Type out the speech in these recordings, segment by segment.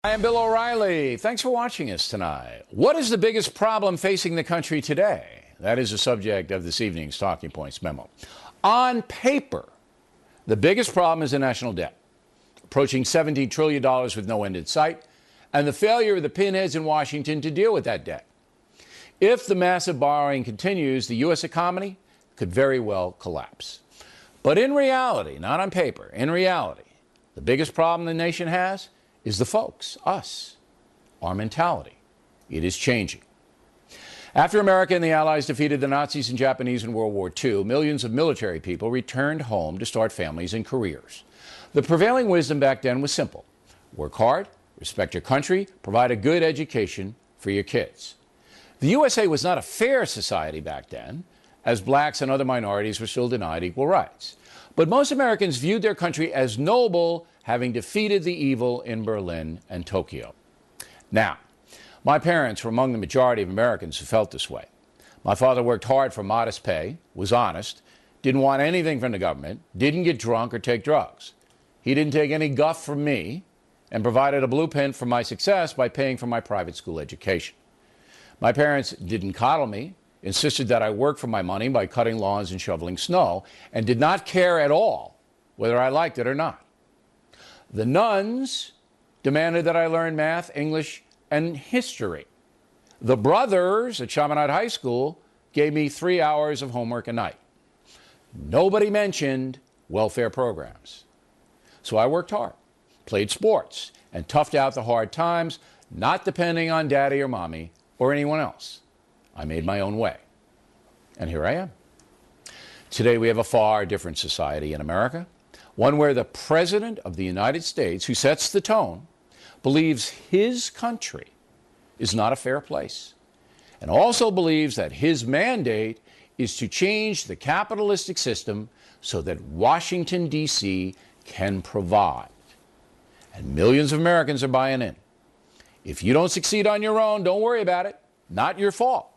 I am Bill O'Reilly. Thanks for watching us tonight. What is the biggest problem facing the country today? That is the subject of this evening's Talking Points memo. On paper, the biggest problem is the national debt, approaching $17 trillion with no end in sight, and the failure of the pinheads in Washington to deal with that debt. If the massive borrowing continues, the U.S. economy could very well collapse. But in reality, not on paper, in reality, the biggest problem the nation has is the folks, us, our mentality. It is changing. After America and the Allies defeated the Nazis and Japanese in World War II, millions of military people returned home to start families and careers. The prevailing wisdom back then was simple. Work hard, respect your country, provide a good education for your kids. The USA was not a fair society back then, as blacks and other minorities were still denied equal rights. But most Americans viewed their country as noble, having defeated the evil in Berlin and Tokyo. Now, my parents were among the majority of Americans who felt this way. My father worked hard for modest pay, was honest, didn't want anything from the government, didn't get drunk or take drugs. He didn't take any guff from me and provided a blueprint for my success by paying for my private school education. My parents didn't coddle me, insisted that I work for my money by cutting lawns and shoveling snow, and did not care at all whether I liked it or not. The nuns demanded that I learn math, English, and history. The brothers at Chaminade High School gave me 3 hours of homework a night. Nobody mentioned welfare programs. So I worked hard, played sports, and toughed out the hard times, not depending on daddy or mommy or anyone else. I made my own way. And here I am. Today we have a far different society in America. One where the President of the United States, who sets the tone, believes his country is not a fair place, and also believes that his mandate is to change the capitalistic system so that Washington, D.C. can provide. And millions of Americans are buying in. If you don't succeed on your own, don't worry about it. Not your fault.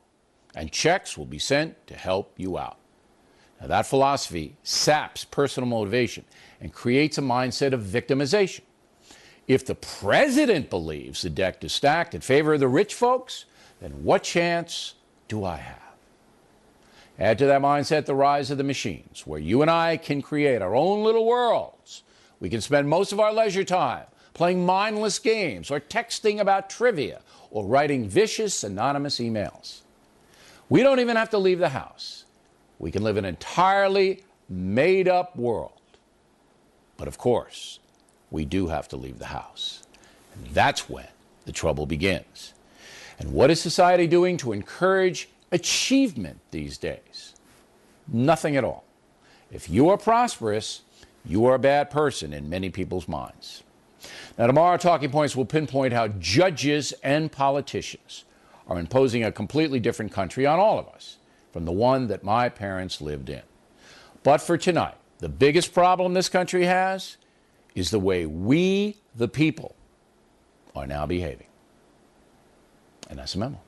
And checks will be sent to help you out. Now, that philosophy saps personal motivation and creates a mindset of victimization. If the president believes the deck is stacked in favor of the rich folks, then what chance do I have? Add to that mindset the rise of the machines, where you and I can create our own little worlds. We can spend most of our leisure time playing mindless games or texting about trivia or writing vicious anonymous emails. We don't even have to leave the house. We can live in an entirely made-up world. But of course, we do have to leave the house. And that's when the trouble begins. And what is society doing to encourage achievement these days? Nothing at all. If you are prosperous, you are a bad person in many people's minds. Now, tomorrow, Talking Points will pinpoint how judges and politicians are imposing a completely different country on all of us from the one that my parents lived in. But for tonight, the biggest problem this country has is the way we, the people, are now behaving. And that's a memo.